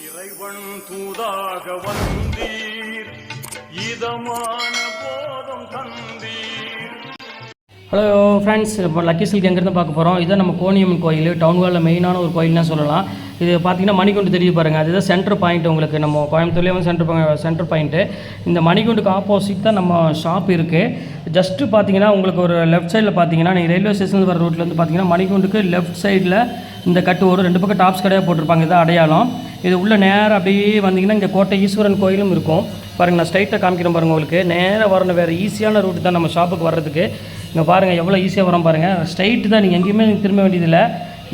இறைவன் தூதாக வந்தீர் இதமான போதும் தந்தீர். ஹலோ ஃப்ரெண்ட்ஸ், இப்போ லக்கி சில்க் எங்கேருந்து பார்க்க போகிறோம். இதுதான் நம்ம கோணியம்மன் கோயில், டவுன் ஹாலில் மெயினான ஒரு கோயில்னு சொல்லலாம். இது பார்த்திங்கன்னா மணிகுண்டு தெரியுது பாருங்கள், அதுதான் சென்டர் பாயிண்ட். உங்களுக்கு நம்ம கோயம்புத்தூர்லேயே வந்து சென்டர் பாயிண்ட்டு. இந்த மணிகுண்டுக்கு ஆப்போசிட் தான் நம்ம ஷாப் இருக்குது. ஜஸ்ட்டு பார்த்தீங்கன்னா உங்களுக்கு ஒரு லெஃப்ட் சைடில் பார்த்தீங்கன்னா நீங்கள் ரயில்வே ஸ்டேஷன் வர ரோட்லேருந்து பார்த்தீங்கன்னா மணிகுண்டுக்கு லெஃப்ட் சைடில் இந்த கட்டு ஒரு 2 பக்கம் டாப்ஸ் கடையாக போட்டிருப்பாங்க. இதான் அடையாளம். இது உள்ளே நேராக அப்படியே வந்தீங்கன்னா இங்கே கோட்டை ஈஸ்வரன் கோயிலும் இருக்கும் பாருங்கள். நான் ஸ்ட்ரைட்டாக காமிக்கிறேன் பாருங்கள். உங்களுக்கு நேராக வரணும், வேறு ஈஸியான ரூட்டு தான் நம்ம ஷாப்புக்கு வர்றதுக்கு. இங்கே பாருங்கள் எவ்வளோ ஈஸியாக வரோம் பாருங்கள். ஸ்ட்ரைட்டு தான், நீங்கள் எங்கேயுமே திரும்ப வேண்டியதில்லை,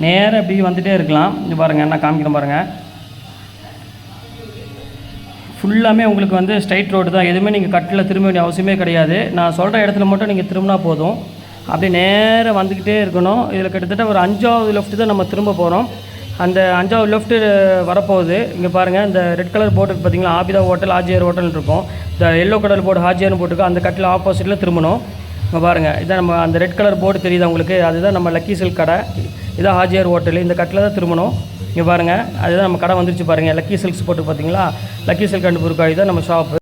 நேராக அப்படி வந்துகிட்டே இருக்கலாம். இங்கே பாருங்கள், நான் காமிக்கிறேன் பாருங்கள். ஃபுல்லாமே உங்களுக்கு வந்து ஸ்ட்ரைட் ரோடு தான், எதுவுமே நீங்கள் கட்டில் திரும்ப வேண்டிய அவசியமே கிடையாது. நான் சொல்கிற இடத்துல மட்டும் நீங்கள் திரும்பினா போதும். அப்படியே நேராக வந்துக்கிட்டே இருக்கணும். இதில் கிட்டத்தட்ட ஒரு 5வது லெஃப்ட்டு தான் நம்ம திரும்ப போகிறோம். அந்த 5வது லெஃப்ட்டு வரப்போகுது. இங்கே பாருங்கள், இந்த ரெட் கலர் போர்டு பார்த்தீங்களா, ஆபிதா ஹோட்டல் ஹாஜியார் ஹோட்டல் இருக்கும். இந்த எல்லோ கலர் போர்டு ஹாஜியார்னு போட்டுருக்கோம். அந்த கட்டில் ஆப்போசிட்டில் திரும்பணும். இங்கே பாருங்கள், இதான் நம்ம அந்த ரெட் கலர் போர்டு தெரியுது உங்களுக்கு, அதுதான் நம்ம லக்கி சில்க் கடை. இதான் ஹாஜியார் ஹோட்டல். இந்த கட்டில் தான் திரும்பணும். இங்கே பாருங்கள், அதுதான் நம்ம கடை வந்துருச்சு பாருங்கள். லக்கி சில்க்ஸ் போட்டு பார்த்தீங்களா, லக்கி சில்க் அண்ட் புர்காய் தான் நம்ம shop.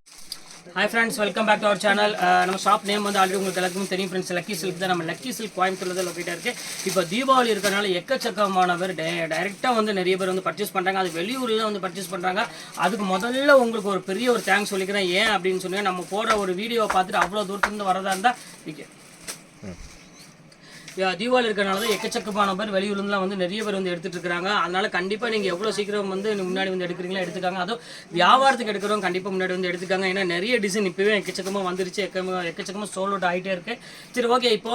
Hi friends, welcome back to our channel. நம்ம ஷாப் நேம் வந்து ஆல்ரெடி உங்களுக்கு எல்லாருக்கும் தெரியும் ஃப்ரெண்ட்ஸ், லக்கி சில்க் தான். நம்ம லக்கி சில்க் கோயம்புத்தூர்ல தான் லொக்கேட்டாக இருக்குது. இப்போ தீபாவளி இருக்கிறனால எக்கச்சக்கமான பேர் டைரெக்டாக வந்து நிறைய பேர் வந்து பர்ச்சேஸ் பண்ணுறாங்க. அது வெளியூரில் வந்து பர்ச்சேஸ் பண்ணுறாங்க. அதுக்கு முதல்ல உங்களுக்கு ஒரு பெரிய ஒரு தேங்க்ஸ் சொல்லிக்கிறேன். ஏன் அப்படின்னு சொன்னால், நம்ம போடுற ஒரு வீடியோவை பார்த்துட்டு அவ்வளோ தூரத்துலேருந்து வரதா இருந்தால் ஓகே. தீபாவளி இருக்கிறனால தான் எக்கச்சக்கமான பேர் வெளியூர்லாம் வந்து நிறைய பேர் வந்து எடுத்துகிட்டு இருக்காங்க. அதனால் கண்டிப்பாக நீங்கள் எவ்வளோ சீக்கிரம் வந்து முன்னாடி வந்து எடுக்கிறீங்களா எடுத்துக்காங்க. அதுவும் வியாபாரத்துக்கு எடுக்கிறவங்க கண்டிப்பாக முன்னாடி வந்து எடுத்துக்காங்க. ஏன்னா நிறைய டிசைன் இப்போவே எக்கச்சக்கமாக வந்துருச்சு, எக்கச்சக்கமாக சோல் அவுட் ஆகிட்டே இருக்குது. சரி ஓகே, இப்போ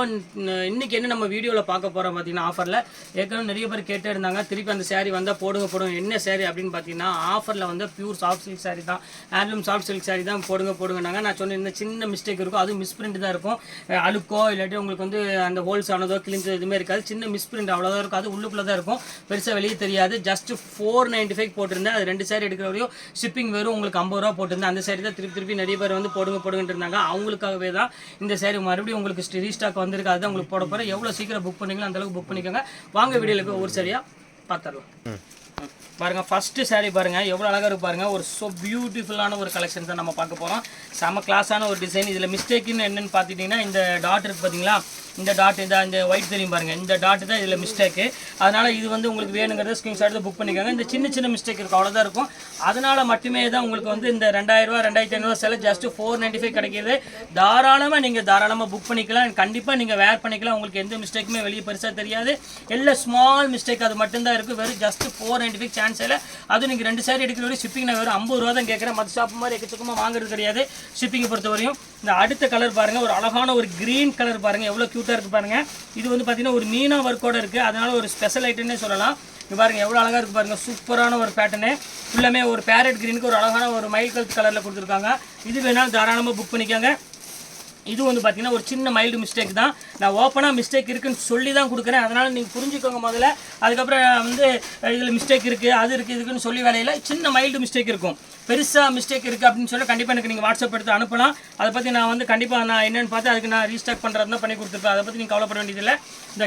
இன்றைக்கி என்ன நம்ம வீடியோவில் பார்க்க போகிறோம் பார்த்தீங்கன்னா, ஆஃபரில் ஏற்கனவே நிறைய பேர் கேட்டே இருந்தாங்க. திருப்பி அந்த சேரீ வந்தால் போடுங்க. என்ன சேரீ அப்படின்னு பார்த்தீங்கன்னா, ஆஃபரில் வந்து பியூர் சாஃப்ட் சில்க் சாரீ தான், ஹேண்ட்லூம் சாஃப்ட் சில்க் சாரீ தான் போடுங்கனாங்க. நான் சொன்ன இந்த சின்ன மிஸ்டேக் இருக்கும், அதுவும் மிஸ்பிரிண்ட் தான் இருக்கும். அழுக்கோ இல்லாட்டி உங்களுக்கு வந்து அந்த ஹோல்ஸ் ஆனதோ கிழிஞ்சு எதுவுமே இருக்காது. சின்ன மிஸ்பிரிண்ட் அவ்வளோதான் இருக்கும். அது உள்ளுக்குள்ளே தான் இருக்கும், பெருசாக வெளியே தெரியாது. ஜஸ்ட் 495 போட்டிருந்தேன். அது 2 சாரி எடுக்கிற வரையும் ஷிப்பிங் வெறும் உங்களுக்கு 50 ரூபா போட்டிருந்தேன். அந்த சாரி தான் திருப்பி நிறைய பேர் வந்து போடுங்கன்னு இருந்தாங்க. அவங்களுக்காகவே தான் இந்த சாரி மறுபடியும் உங்களுக்கு ரீஸ்டாக் வந்திருக்கு. அதுதான் உங்களுக்கு போட போகிறேன். எவ்வளோ சீக்கிரம் புக் பண்ணிக்கலாம் அந்தளவுக்கு புக் பண்ணிக்கோங்க. வாங்க வீடியோவில் ஒரு சாரியாக பார்த்துடலாம். பாருங்கள், ஃபஸ்ட்டு சாரீ பாருங்கள் எவ்வளோ அழகாக இருக்கு பாருங்கள். ஒரு ஸோ பியூட்டிஃபுல்லான ஒரு கலெக்ஷன் தான் நம்ம பார்க்க போகிறோம். செம கிளாஸான ஒரு டிசைன். இதில் மிஸ்டேக்குன்னு என்னென்னு பார்த்துட்டிங்கன்னா, இந்த டாட் இருக்குது பார்த்தீங்களா, இந்த டாட் இந்த ஒயிட் தெரியும் பாருங்கள், இந்த டாட் தான் இதில் மிஸ்டேக்கு. அதனால் இது வந்து உங்களுக்கு வேணுங்கிறத ஸ்க்ரீன்ஷாட் எடுத்து புக் பண்ணிக்கோங்க. இந்த சின்ன மிஸ்டேக் இருக்கும், அவ்வளோதான் இருக்கும். அதனால் மட்டுமே தான் உங்களுக்கு வந்து இந்த 2000 ரூபா 2500 செல ஜஸ்ட் 495 கிடைக்கிது. தாராளமாக புக் பண்ணிக்கலாம். கண்டிப்பாக நீங்கள் வேர் பண்ணிக்கலாம். உங்களுக்கு எந்த மிஸ்டேக்குமே வெளியே பெருசாக தெரியாது. எல்லாம் ஸ்மால் மிஸ்டேக் அது மட்டும்தான் இருக்குது. வெறும் ஜஸ்ட் 495 சான்ஸ் இல்லை. அதுவும் நீங்கள் 2 சாரி எடுக்கிற வரையும் ஷிப்பிங் நான் வெறும் 50 ரூபா தான் கேட்குறேன். மற்ற ஷாப் மாதிரி எக்கச்சக்கமாக வாங்குறது கிடையாது ஷிப்பிங்கை பொறுத்த வரையும். இந்த அடுத்த கலர் பாருங்கள், ஒரு அழகான ஒரு க்ரீன் கலர் பாருங்கள், எவ்வளோ க்யூட்டாக இருக்குது பாருங்கள். இது வந்து பார்த்தீங்கன்னா ஒரு மீனா ஒர்க்கோடு இருக்குது. அதனால் ஒரு ஸ்பெஷல் ஐட்டம்னே சொல்லலாம். இது பாருங்கள் எவ்வளோ அழகாக இருக்குது பாருங்கள். சூப்பரான ஒரு பேட்டர்னு. ஃபுல்லாமே ஒரு பேரட் க்ரீனுக்கு ஒரு அழகான ஒரு மைல்ட் கலரில் கொடுத்துருக்காங்க. இது வேணாலும் தாராளமாக புக் பண்ணிக்கோங்க. இது வந்து பார்த்தீங்கன்னா ஒரு சின்ன மைல்டு மிஸ்டேக் தான். நான் ஓப்பனாக மிஸ்டேக் இருக்குன்னு சொல்லி தான் கொடுக்குறேன். அதனால் நீங்கள் புரிஞ்சுக்கோங்க முதல்ல. அதுக்கப்புறம் வந்து இதில் மிஸ்டேக் இருக்குது, அது இருக்குது, இதுக்குன்னு சொல்லி வேலையில் சின்ன மைல்டு மிஸ்டேக் இருக்கும். பெருசாக மிஸ்டேக் இருக்குது அப்படின்னு சொல்லி கண்டிப்பாக எனக்கு நீங்கள் வாட்ஸ்அப் எடுத்து அனுப்பலாம். அதை பற்றி நான் வந்து கண்டிப்பாக நான் என்னென்னு பார்த்து அதுக்கு நான் ரீஸ்டாக் பண்ணுறது தான் பண்ணி கொடுத்துருப்பேன். அதை பற்றி நீங்கள் கவலைப்பட வேண்டியதில்லை.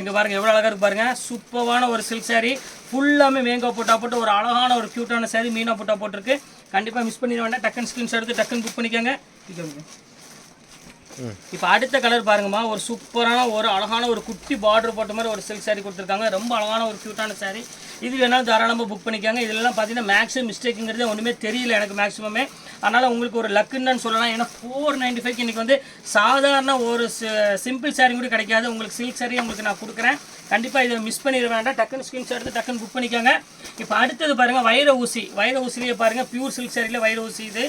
இங்கே பாருங்கள் எவ்வளோ அழகாக இருக்கு பாருங்கள். சூப்பரான ஒரு சில்க் சாரீ, ஃபுல்லாமே மேங்கோ போட்டு ஒரு அழகான ஒரு க்யூட்டான சாரீ மீனா போட்டிருக்கு. கண்டிப்பாக மிஸ் பண்ணிட வேண்டாம். டக்குன்னு ஸ்க்ரீன்ஷாட் எடுத்து டக்குன்னு புக் பண்ணிக்கோங்க. இப்போ அடுத்த கலர் பாருங்கம்மா, ஒரு சூப்பரான ஒரு அழகான ஒரு குட்டி பார்டர் போட்ட மாதிரி ஒரு சில்க் சாரீ கொடுத்துருக்காங்க. ரொம்ப அழகான ஒரு க்யூட்டான சாரீ. இது வேணாலும் தாராளமாக புக் பண்ணிக்காங்க. இதெல்லாம் பார்த்தீங்கன்னா மேக்ஸிமம் மிஸ்டேக்குங்கிறது ஒன்றுமே தெரியல எனக்கு மேக்ஸிமமே. அதனால் உங்களுக்கு ஒரு லக்குன்னு சொல்லலாம். ஏன்னா 495 இன்றைக்கி வந்து சாதாரண ஒரு சிம்பிள் சாரீ கூட கிடைக்காது. உங்களுக்கு சில்க் சாரீ உங்களுக்கு நான் கொடுக்குறேன். கண்டிப்பாக இதை மிஸ் பண்ணிட வேண்டாம். டக்குன்னு ஸ்க்ரீன்ஷாட் எடுத்து டக்குன்னு புக் பண்ணிக்கோங்க. இப்போ அடுத்தது பாருங்கள், வைர ஊசிலேயே பாருங்கள், பியூர் சில்க் சாரியில் வைர ஊசி. இது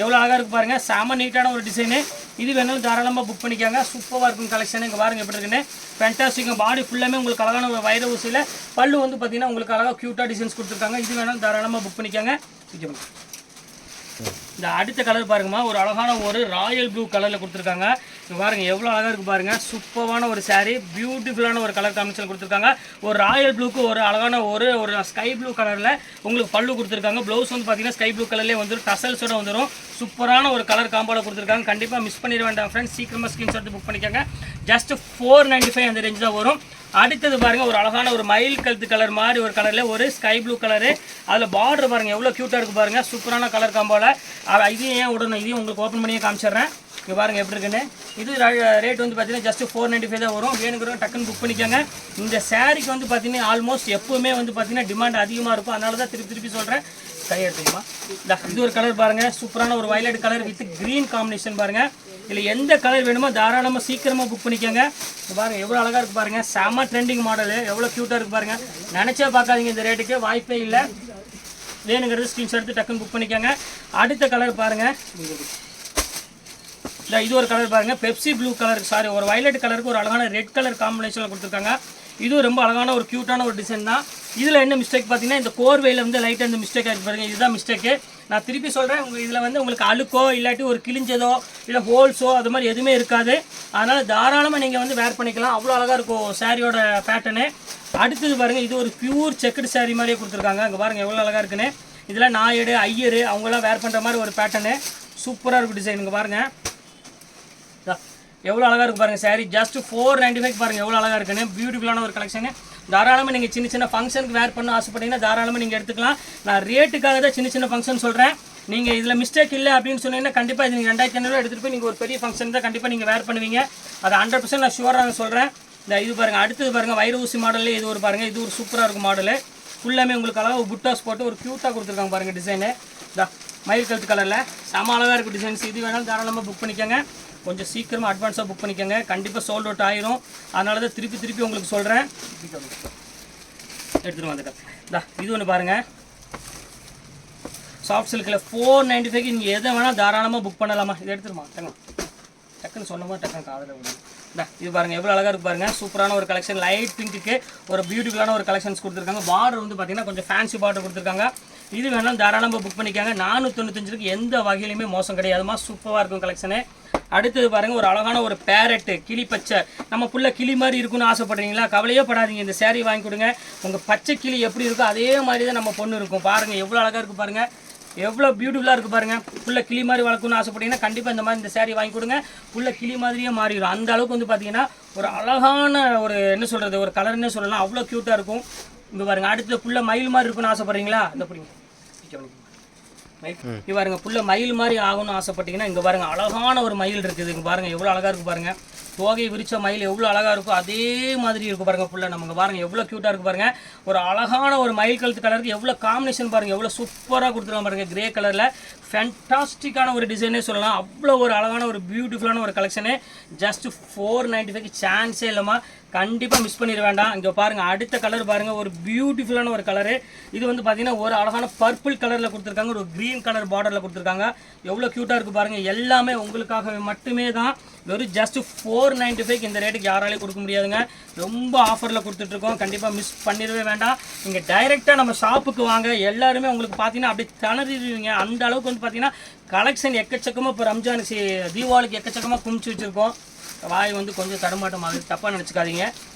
எவ்வளோ அழகாக இருக்குது பாருங்கள். செம நீட்டான ஒரு டிசைனு. இது வேணாலும் தாராளமாக புக் பண்ணிக்காங்க. சூப்பராக இருக்கும் கலெக்ஷன். இங்கே பாருங்கள் எப்படி இருக்குன்னு. ஃபேண்டாஸ்டிக். பாடி ஃபுல்லாமே உங்களுக்கு அழகான ஒரு வைர ஊசியில். பல்லு வந்து பார்த்தீங்கன்னா உங்களுக்கு அழகாக க்யூட்டாக டிசைன்ஸ் கொடுத்துருக்காங்க. இது வேணாலும் தாராளமாக புக் பண்ணிக்காங்க. இந்த அடுத்த கலர் பாருங்கம்மா, ஒரு அழகான ஒரு ராயல் ப்ளூ கலரில் கொடுத்துருக்காங்க. இங்கே பாருங்கள் எவ்வளோ அழகாக இருக்குது பாருங்கள். சூப்பரான ஒரு சாரீ, பியூட்டிஃபுல்லான ஒரு கலர் காம்பினேஷன் கொடுத்துருக்காங்க. ஒரு ராயல் ப்ளூக்கு ஒரு அழகான ஒரு ஸ்கை ப்ளூ கலரில் உங்களுக்கு பல்லு கொடுத்துருக்காங்க. ப்ளவுஸ் வந்து பார்த்தீங்கன்னா ஸ்கை ப்ளூ கலர்லேயே வந்துடும், டசல்ஸோட வந்துடும். சூப்பரான ஒரு கலர் காம்போவில் கொடுத்துருக்காங்க. கண்டிப்பாக மிஸ் பண்ணிட வேண்டாம் ஃப்ரெண்ட்ஸ், சீக்கிரமாக ஸ்க்ரீன்ஷாட் புக் பண்ணிக்கோங்க. ஜஸ்ட் 495 அந்த ரேஞ்ச் தான் வரும். அடுத்தது பாருங்கள், ஒரு அழகான ஒரு மயில் கழுத்து கலர் மாதிரி ஒரு கலரில் ஒரு ஸ்கை ப்ளூ கலரு, அதில் பார்டர் பாருங்கள் எவ்வளோ க்யூட்டாக இருக்குது பாருங்கள். சூப்பரான கலர் காம்போவில். இதையும் ஏன் விடணும், இதையும் உங்களுக்கு ஓப்பன் பண்ணியே காமிச்சிடுறேன். இங்கே பாருங்கள் எப்படி இருக்குன்னு. இது ரேட் வந்து பார்த்தீங்கன்னா ஜஸ்ட் 495 தான் வரும். வேணுங்கிறவங்க டக்குன்னு புக் பண்ணிக்கோங்க. இந்த சாரீக்கு வந்து பார்த்தீங்கன்னா ஆல்மோஸ்ட் எப்போவுமே வந்து பார்த்தீங்கன்னா டிமாண்ட் அதிகமாக இருக்கும். அதனால தான் திருப்பி சொல்கிறேன். கையெடுத்துக்குமா. இது ஒரு கலர் பாருங்கள், சூப்பரான ஒரு violet colour with green combination பாருங்கள். இதில் எந்த கலர் வேணுமோ தாராளமாக சீக்கிரமாக புக் பண்ணிக்கோங்க. பாருங்கள் எவ்வளோ அழகாக இருக்குது பாருங்கள். செம்ம ட்ரெண்டிங் மாடலு, எவ்வளோ க்யூட்டாக இருக்குது பாருங்கள். நினச்சே பார்க்காதீங்க, இந்த ரேட்டுக்கு வாய்ப்பே இல்லை. வேணுங்கிறது ஸ்க்ரீன்ஷாட் எடுத்து டக்குன்னு புக் பண்ணிக்கோங்க. அடுத்த கலர் பாருங்கள், இது ஒரு கலர் பாருங்கள், பெப்சி ப்ளூ கலர், சாரி ஒரு வயலட் கலருக்கு ஒரு அழகான ரெட் கலர் காம்பினேஷனில் கொடுத்துருக்காங்க. இதுவும் ரொம்ப அழகான ஒரு க்யூட்டான ஒரு டிசைன் தான். இதில் என்ன மிஸ்டேக் பார்த்தீங்கன்னா, இந்த கோர்வையில் வந்து லைட்டாக இந்த மிஸ்டேக் ஆகிருக்கு பாருங்கள். இதுதான் மிஸ்டேக்கு. நான் திருப்பி சொல்கிறேன், இதில் வந்து உங்களுக்கு அழுக்கோ இல்லாட்டி ஒரு கிழிஞ்சதோ இல்லை ஹோல்ஸோ அது மாதிரி எதுவுமே இருக்காது. அதனால் தாராளமாக நீங்கள் வந்து வேர் பண்ணிக்கலாம். அவ்வளோ அழகாக இருக்கும் சாரியோட பேட்டர்னு. அடுத்தது பாருங்கள், இது ஒரு பியூர் செக்குடு சாரீ மாதிரியே கொடுத்துருக்காங்க. அங்கே பாருங்கள் எவ்வளோ அழகாக இருக்குன்னு. இதில் நாயுடு ஐயரு அவங்களாம் வேர் பண்ணுற மாதிரி ஒரு பேட்டர்னு. சூப்பராக இருக்கும் டிசைன். இங்கே பாருங்கள் எவ்வளோ அழகாக இருக்குது பாருங்கள் சாரீ. ஜஸ்ட் 495 பாருங்கள் எவ்வளோ அழகாக இருக்குன்னு. பியூட்டிஃபுல்லான ஒரு கலெக்ஷனு. தாராளமாக நீங்கள் சின்ன ஃபங்க்ஷனுக்கு வேர் பண்ண ஆசைப்பட்டீங்கன்னா தாராளமாக நீங்கள் எடுத்துக்கலாம். நான் ரேட்டுக்காக தான் சின்ன ஃபங்க்ஷன் சொல்கிறேன். நீங்கள் இதில் மிஸ்டேக் இல்லை அப்படின்னு சொன்னீங்கன்னா கண்டிப்பாக இது நீங்கள் 2500 எடுத்துகிட்டு போய் நீங்கள் ஒரு பெரிய ஃபங்க்ஷன் தான் கண்டிப்பாக நீங்கள் வேர் பண்ணுவீங்க. அது 100% நான் ஷுவராக சொல்கிறேன். இது பாருங்கள், அடுத்தது பாருங்கள், வைர ஊசி மாடலே இது ஒரு பாருங்கள். இது ஒரு சூப்பராக இருக்கும் மாடலு. ஃபுல்லாமே உங்களுக்கு அழகாக புட்டாஸ் போட்டு ஒரு க்யூட்டாக கொடுத்துருக்காங்க பாருங்கள் டிசைனு. மயில் கழுத்து கலரில் செம அழகாக இருக்கும் டிசைன்ஸ். இது வேணாலும் தாராளமாக புக் பண்ணிக்கோங்க. கொஞ்சம் சீக்கிரமாக அட்வான்ஸாக புக் பண்ணிக்கோங்க. கண்டிப்பாக சோல்ட் அவுட் ஆயிரும். அதனால தான் திருப்பி உங்களுக்கு சொல்கிறேன். எடுத்துகிட்டு வந்துட்டேன். இது ஒன்று பாருங்கள், சாஃப்ட் சில்கில் 495 நீங்கள் எதை வேணால் தாராளமாக புக் பண்ணலாமா. இது எடுத்துருமா டக்குன்னு சொன்னமா டக்குன்னு காதில் விடுங்க. இது பாருங்கள் எவ்வளோ அழகாக இருக்குது பாருங்கள். சூப்பரான ஒரு கலெக்ஷன். லைட் பிங்க்குக்கு ஒரு பியூட்டிஃபுல்லான ஒரு கலெக்ஷன்ஸ் கொடுத்துருக்காங்க. பார்டர் வந்து பார்த்தீங்கன்னா கொஞ்சம் ஃபேன்சி பார்டர் கொடுத்துருக்காங்க. இது வேணாலும் தாராளமாக புக் பண்ணிக்காங்க. 495 எந்த வகையிலுமே மோசம் கிடையாதுமா. சூப்பராக இருக்கும் கலெக்ஷனு. அடுத்தது பாருங்கள், ஒரு அழகான ஒரு பேரட்டு கிளி பச்சை. நம்ம புள்ள கிளி மாதிரி இருக்குன்னு ஆசைப்படுறீங்களா, கவலையே படாதீங்க. இந்த சேரீ வாங்கி கொடுங்க. உங்கள் பச்சை கிளி எப்படி இருக்கோ அதே மாதிரி தான் நம்ம பொண்ணு இருக்கும். பாருங்கள் எவ்வளோ அழகாக இருக்குது பாருங்கள், எவ்வளோ பியூட்டிஃபுல்லாக இருக்குது பாருங்கள். புள்ள கிளி மாதிரி வளர்க்கணும்னு ஆசைப்பட்டீங்கன்னா கண்டிப்பாக இந்த மாதிரி இந்த சேரீ வாங்கி கொடுங்க. புள்ள கிளி மாதிரியே மாறிடும். அந்த அளவுக்கு வந்து பார்த்தீங்கன்னா ஒரு அழகான ஒரு என்ன சொல்கிறது ஒரு கலர்னே சொல்லலாம். அவ்வளோ க்யூட்டாக இருக்கும். இங்கே பாருங்கள், அடுத்தது புள்ள மயில் மாதிரி இருக்குன்னு ஆசைப்பட்றீங்களா, இந்த பிடிங்க இங்கே பாருங்க, புள்ள மயில் மாதிரி ஆகணும்னு ஆசைப்பட்டீங்கன்னா இங்கே பாருங்கள் அழகான ஒரு மயில் இருக்குது. இங்கே பாருங்கள் எவ்வளோ அழகாக இருக்குது பாருங்கள். தோகை விரிச்ச மயில் எவ்வளோ அழகாக இருக்கும் அதே மாதிரி இருக்கும் பாருங்கள் புள்ள. நமக்கு பாருங்கள் எவ்வளோ க்யூட்டாக இருக்குது பாருங்கள். ஒரு அழகான ஒரு மயில் கழுத்து கலருக்கு எவ்வளோ காம்பினேஷன் பாருங்கள், எவ்வளோ சூப்பராக கொடுத்துருக்காங்க பாருங்கள். கிரே கலரில் ஃபேண்டாஸ்டிக்கான ஒரு டிசைனே சொல்லலாம். அவ்வளோ ஒரு அழகான ஒரு பியூட்டிஃபுல்லான ஒரு கலெக்ஷனு. ஜஸ்ட் 495 சான்ஸே இல்லைம்மா. கண்டிப்பாக மிஸ் பண்ணிட வேண்டாம். இங்கே பாருங்கள் அடுத்த கலர் பாருங்கள், ஒரு பியூட்டிஃபுல்லான ஒரு கலரு. இது வந்து பார்த்தீங்கன்னா ஒரு அழகான பர்பிள் கலரில் கொடுத்துருக்காங்க. ஒரு க்ரீன் கலர் பார்டரில் கொடுத்துருக்காங்க. எவ்வளோ க்யூட்டாக இருக்குது பாருங்கள். எல்லாமே உங்களுக்காக மட்டுமே தான். வெறும் ஜஸ்ட் 495 இந்த ரேட்டுக்கு யாராலையும் கொடுக்க முடியாதுங்க. ரொம்ப ஆஃபரில் கொடுத்துட்ருக்கோம். கண்டிப்பாக மிஸ் பண்ணிடவே வேண்டாம். நீங்கள் டைரெக்டாக நம்ம ஷாப்புக்கு வாங்க. எல்லாருமே உங்களுக்கு பார்த்தீங்கன்னா அப்படி திணறிடுவீங்க. அந்த அளவுக்கு வந்து பார்த்தீங்கன்னா கலெக்ஷன் எக்கச்சக்கமாக இப்போ ரம்ஜானுக்கு தீபாவளிக்கு எக்கச்சக்கமாக குமிச்சு வச்சுருக்கோம். வாய் வந்து கொஞ்சம் தடுமாட்டம் ஆகுது, தப்பாக நினச்சிக்காதீங்க.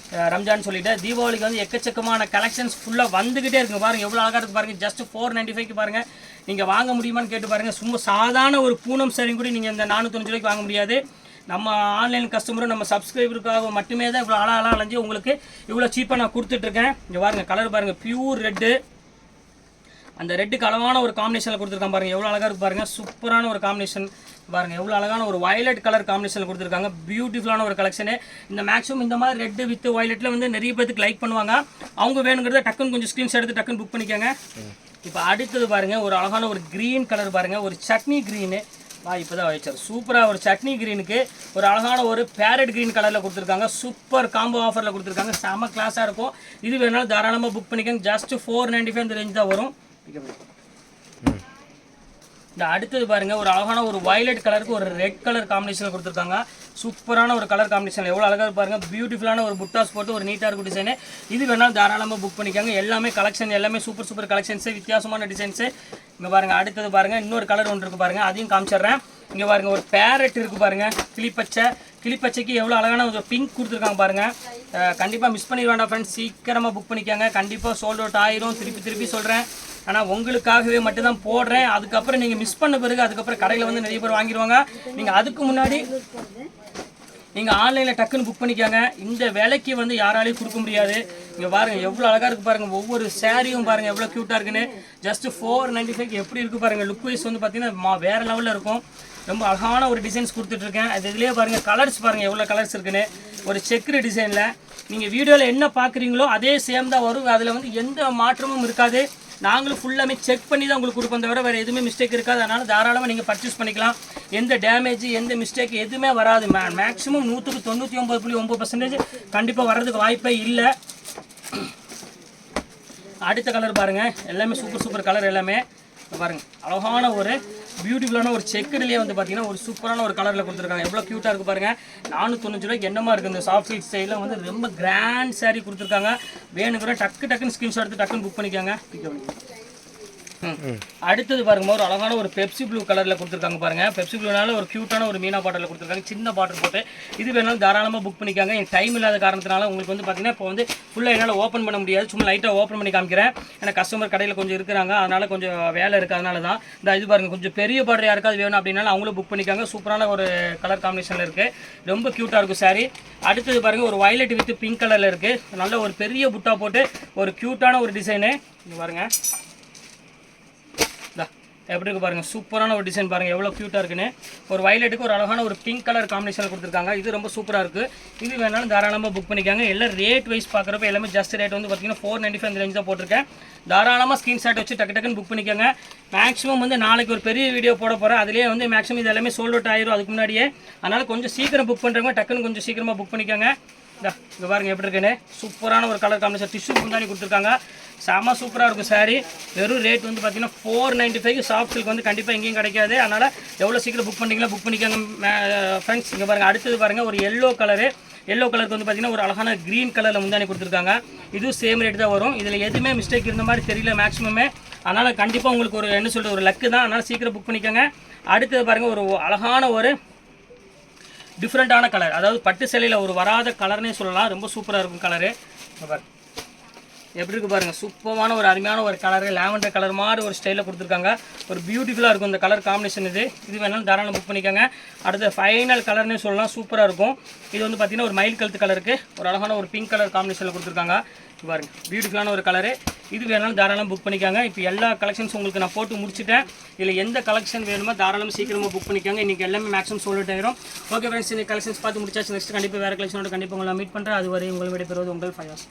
ரம்ஜான் சொல்லிவிட்டு தீபாவளிக்கு வந்து எக்கச்சக்கமான கலெக்ஷன்ஸ் ஃபுல்லாக வந்துக்கிட்டே இருக்குங்க. பாருங்கள் எவ்வளோ அழகாக இருக்குது பாருங்கள். ஜஸ்ட் 495 பாருங்கள். நீங்கள் வாங்க முடியுமான்னு கேட்டு பாருங்கள். சும்மா சாதாரண ஒரு பூனம் சாரி கூட நீங்கள் இந்த 495 வாங்க முடியாது. நம்ம ஆன்லைன் கஸ்டமரும் நம்ம சப்ஸ்கிரைபருக்காக மட்டுமே தான் இவ்வளோ அழகாக அலைஞ்சி உங்களுக்கு இவ்வளோ சீப்பாக நான் கொடுத்துட்ருக்கேன். இங்கே பாருங்கள் கலர் பாருங்கள், பியூர் ரெட்டு. அந்த ரெட்டுக்கு அளவான ஒரு காம்பினேஷனில் கொடுத்துருக்காங்க பாருங்கள். எவ்வளோ அழகாக இருக்குது பாருங்கள். சூப்பரான ஒரு காம்பினேஷன் பாருங்கள். எவ்வளோ அழகான ஒரு வயலட் கலர் காம்பினேஷனில் கொடுத்துருக்காங்க. பியூட்டிஃபுல்லான ஒரு கலெக்ஷனு. இந்த மேக்ஸிமம் இந்த மாதிரி ரெட்டு வித் வயலட்டில் வந்து நிறைய பேருக்கு லைக் பண்ணுவாங்க. அவங்க வேணுங்கிறத டக்குன்னு கொஞ்சம் ஸ்க்ரீன்ஷாட் எடுத்து டக்குன்னு புக் பண்ணிக்கோங்க. இப்போ அடுத்தது பாருங்கள், ஒரு அழகான ஒரு க்ரீன் கலர் பாருங்கள். ஒரு சட்னி க்ரீனு. இப்போ தான் வச்சார். சூப்பராக ஒரு சட்னி க்ரீனுக்கு ஒரு அழகான ஒரு பேரட் க்ரீன் கலரில் கொடுத்துருக்காங்க. சூப்பர் காம்போ ஆஃபரில் கொடுத்துருக்காங்க. செம கிளாஸாக இருக்கும். இது வேணாலும் தாராளமாக புக் பண்ணிக்கோங்க. ஜஸ்ட் 495 இந்த ரேஞ்ச் தான் வரும். இந்த அடுத்தது பாருங்கள், ஒரு அழகான ஒரு வயலட் கலருக்கு ஒரு ரெட் கலர் காம்பினேஷனில் கொடுத்துருக்காங்க. சூப்பரான ஒரு கலர் காம்பினேஷன். எவ்வளோ அழகாக பாருங்கள். பியூட்டிஃபுல்லான ஒரு புட்டாஸ் போட்டு ஒரு நீட்டாக இருக்கும் டிசைனு. இது வேணாலும் தாராளமாக புக் பண்ணிக்கோங்க. எல்லாமே கலெக்ஷன் எல்லாமே சூப்பர் கலெக்ஷன்ஸு, வித்தியாசமான டிசைன்ஸு. இங்கே பாருங்கள் அடுத்தது பாருங்கள் இன்னொரு கலர் ஒன்று இருக்குது பாருங்கள், அதையும் காமிச்சிடுறேன். இங்கே பாருங்கள் ஒரு பேரட் இருக்குது பாருங்கள், கிளிப்பச்சைக்கு எவ்வளோ அழகான ஒரு பிங்க் கொடுத்துருக்காங்க பாருங்கள். கண்டிப்பாக மிஸ் பண்ணிட வேண்டாம் ஃப்ரெண்ட்ஸ், சீக்கிரமாக புக் பண்ணிக்கோங்க. கண்டிப்பாக சோல்ட் அவுட் ஆயிரும், திருப்பி சொல்கிறேன். ஆனால் உங்களுக்காகவே மட்டும்தான் போடுறேன். அதுக்கப்புறம் நீங்கள் மிஸ் பண்ண பிறகு அதுக்கப்புறம் கடையில் வந்து நிறைய பேர் வாங்கிடுவாங்க. நீங்கள் அதுக்கு முன்னாடி நீங்கள் ஆன்லைனில் டக்குன்னு புக் பண்ணிக்கோங்க. இந்த விலைக்கு வந்து யாராலையும் கொடுக்க முடியாது. இங்கே பாருங்கள் எவ்வளோ அழகாக இருக்குது பாருங்கள், ஒவ்வொரு சாரியும் பாருங்கள் எவ்வளோ க்யூட்டாக இருக்குன்னு. ஜஸ்ட் 495 எப்படி இருக்குது பாருங்கள். லுக் வைஸ் வந்து பார்த்தீங்கன்னா வேறு லெவலில் இருக்கும். ரொம்ப அழகான ஒரு டிசைன்ஸ் கொடுத்துட்ருக்கேன். அது இதுலேயே பாருங்கள் கலர்ஸ் பாருங்கள் எவ்வளோ கலர்ஸ் இருக்குன்னு. ஒரு செக்குடு டிசைனில் நீங்கள் வீடியோவில் என்ன பார்க்குறீங்களோ அதே சேம் தான் வரும். அதில் வந்து எந்த மாற்றமும் இருக்காது. நாங்களும் ஃபுல்லாமே செக் பண்ணி தான் உங்களுக்கு கொடுப்போம், தவிர வேறு எதுவுமே மிஸ்டேக் இருக்காது. அதனால் தாராளமாக நீங்கள் பர்ச்சேஸ் பண்ணிக்கலாம். எந்த டேமேஜ் எந்த மிஸ்டேக் எதுவுமே வராது. மேக்ஸிமம் 99.9% கண்டிப்பாக வர்றதுக்கு வாய்ப்பே இல்லை. அடுத்த கலர் பாருங்கள், எல்லாமே சூப்பர் கலர் எல்லாமே பாருங்கள். அழகான ஒரு பியூட்டிஃபுல்லான ஒரு செக்குடுலேயே வந்து பார்த்தீங்கன்னா ஒரு சூப்பரான ஒரு கலரில் கொடுத்துருக்காங்க. எவ்வளோ க்யூட்டாக இருக்குது பாருங்கள். 495 ரூபாய்க்கு என்னமா இருக்குது. இந்த சாஃப்ட் சில்க் ஸ்டைலில் வந்து ரொம்ப கிராண்ட் சாரீ கொடுத்துருக்காங்க. வேணுங்கிற டக்குன்னு ஸ்க்ரீன்ஷாட் எடுத்து டக்குன்னு புக் பண்ணிக்கோங்க. அடுத்தது பாருங்க ஒரு அழகான ஒரு பெப்சி ப்ளூ கலரில் கொடுத்துருக்காங்க பாருங்கள். பெப்சி ப்ளூனால ஒரு க்யூட்டான ஒரு மீனா பாட்டில் கொடுத்துருக்காங்க, சின்ன பாட்டில் போட்டு. இது வேணாலும் தாராளமாக புக் பண்ணிக்காங்க. என் டைம் இல்லாத காரணத்தினால உங்களுக்கு வந்து பார்த்தீங்கன்னா இப்போ வந்து ஃபுல்லாக என்னால் ஓப்பன் பண்ண முடியாது. சும்மா லைட்டாக ஓப்பன் பண்ணி காமிக்கிறேன். ஏன்னா கஸ்டமர் கடையில் கொஞ்சம் இருக்கிறாங்க, அதனால் கொஞ்சம் வேலை இருக்குது. அதனால தான் இந்த இது பாருங்கள் கொஞ்சம் பெரிய பாட்டில் யாருக்காவது வேணும் அப்படின்னாலும் அவங்களும் புக் பண்ணிக்காங்க. சூப்பரான ஒரு கலர் காம்பினேஷனில் இருக்குது, ரொம்ப க்யூட்டாக இருக்கும் சாரீ. அடுத்தது பாருங்கள் ஒரு வயலட் வித் பிங்க் கலரில் இருக்குது. நல்ல ஒரு பெரிய புட்டா போட்டு ஒரு க்யூட்டான ஒரு டிசைனு. இங்கே பாருங்கள் எப்படி இருக்குது பாருங்கள், சூப்பரான ஒரு டிசைன் பாருங்கள் எவ்வளோ க்யூட்டாக இருக்குன்னு. ஒரு வயலட்டுக்கு ஒரு அழகான ஒரு பிங்க் கலர் காம்பினேஷனில் கொடுத்துருக்காங்க. இது ரொம்ப சூப்பராக இருக்குது. இது வேணாலும் தாராளமாக புக் பண்ணிக்காங்க. எல்லாம் ரேட் வைஸ் பார்க்குறப்ப எல்லாமே ஜஸ்ட் ரேட் வந்து பார்த்தீங்கன்னா 495 அந்த ரேஞ்ச் தான் போட்டிருக்கேன். தாராளமாக ஸ்க்ரீன்ஷாட் வச்சு டக்குன்னு புக் பண்ணிக்கோங்க. மேக்ஸிமம் வந்து நாளைக்கு ஒரு பெரிய வீடியோ போட போகிறேன். அதிலே வந்து மேக்ஸிமம் இது எல்லாமே சோல்ட் அவுட் ஆயிரும் அதுக்கு முன்னாடியே. அதனால் கொஞ்சம் சீக்கிரம் புக் பண்ணுறவங்க டக்குன்னு கொஞ்சம் சீக்கிரமாக புக் பண்ணிக்கோங்க. இங்கே பாருங்கள் எப்படி இருக்குன்னு, சூப்பரான ஒரு கலர் காம்பினேஷன் டிஷ்யூ முந்தானி கொடுத்துருக்காங்க. செம்ம சூப்பராக இருக்கும் சாரீ. வெறும் ரேட் வந்து பார்த்தீங்கன்னா 495. சாஃப்ட் சில்க் வந்து கண்டிப்பாக எங்கேயும் கிடைக்காது. அதனால் எவ்வளோ சீக்கிரம் புக் பண்ணிங்களா புக் பண்ணிக்கோங்க ஃப்ரெண்ட்ஸ். இங்கே பாருங்கள் அடுத்தது பாருங்கள் ஒரு எல்லோ கலருக்கு வந்து பார்த்தீங்கன்னா ஒரு அழகான க்ரீன் கலரில் முந்தானி கொடுத்துருக்காங்க. இதுவும் சேம் ரேட் தான் வரும். இதில் எதுவுமே மிஸ்டேக் இருந்த மாதிரி தெரியல மேக்ஸிமமே. அதனால் கண்டிப்பாக உங்களுக்கு ஒரு என்ன சொல்கிறது ஒரு லக்கு தான். அதனால் சீக்கிரம் புக் பண்ணிக்கோங்க. அடுத்தது பாருங்கள் ஒரு அழகான ஒரு டிஃப்ரெண்ட்டான கலர், அதாவது பட்டு சேலையில் ஒரு வராத கலர்னே சொல்லலாம். ரொம்ப சூப்பராக இருக்கும் கலரு. எப்படி இருக்குது பாருங்கள், சூப்பரான ஒரு அருமையான ஒரு கலரு. லாவெண்டர் கலர் மாதிரி ஒரு ஸ்டைலில் கொடுத்துருக்காங்க. ஒரு பியூட்டிஃபுல்லாக இருக்கும் இந்த கலர் காம்பினேஷன். இது வேணாலும் தாராளம் புக் பண்ணிக்கோங்க. அடுத்த ஃபைனல் கலர்னே சொல்லலாம், சூப்பராக இருக்கும். இது வந்து பார்த்திங்கன்னா ஒரு மயில் கழுத்து கலருக்கு ஒரு அழகான ஒரு பிங்க் கலர் காம்பினேஷனில் கொடுத்துருக்காங்க. பாருங்கள் பியூட்டிஃபுல்லான ஒரு கலரு. இது வேணாலும் தாராளம் புக் பண்ணிக்காங்க. இப்போ எல்லா கலெக்ஷன்ஸ் உங்களுக்கு நான் போட்டு முடிச்சுட்டேன். இதில் எந்த கலெக்ஷன் வேணுமோ தாராளம் சீக்கிரமாக புக் பண்ணிக்காங்க. இன்றைக்கி எல்லாமே மேக்ஸிமம் சோல்ட் ஆயிரும். ஓகே ஃப்ரெண்ட்ஸ், இந்த கலெக்ஷன்ஸ் பார்த்து முடிச்சாச்சு. நெக்ஸ்ட் கண்டிப்பாக வேறு கலெக்ஷனோட கண்டிப்பாக உங்களை மீட் பண்ணுறேன். அதுவரை உங்களை விடைபெறுவது உங்கள் ஃபயாஸ்.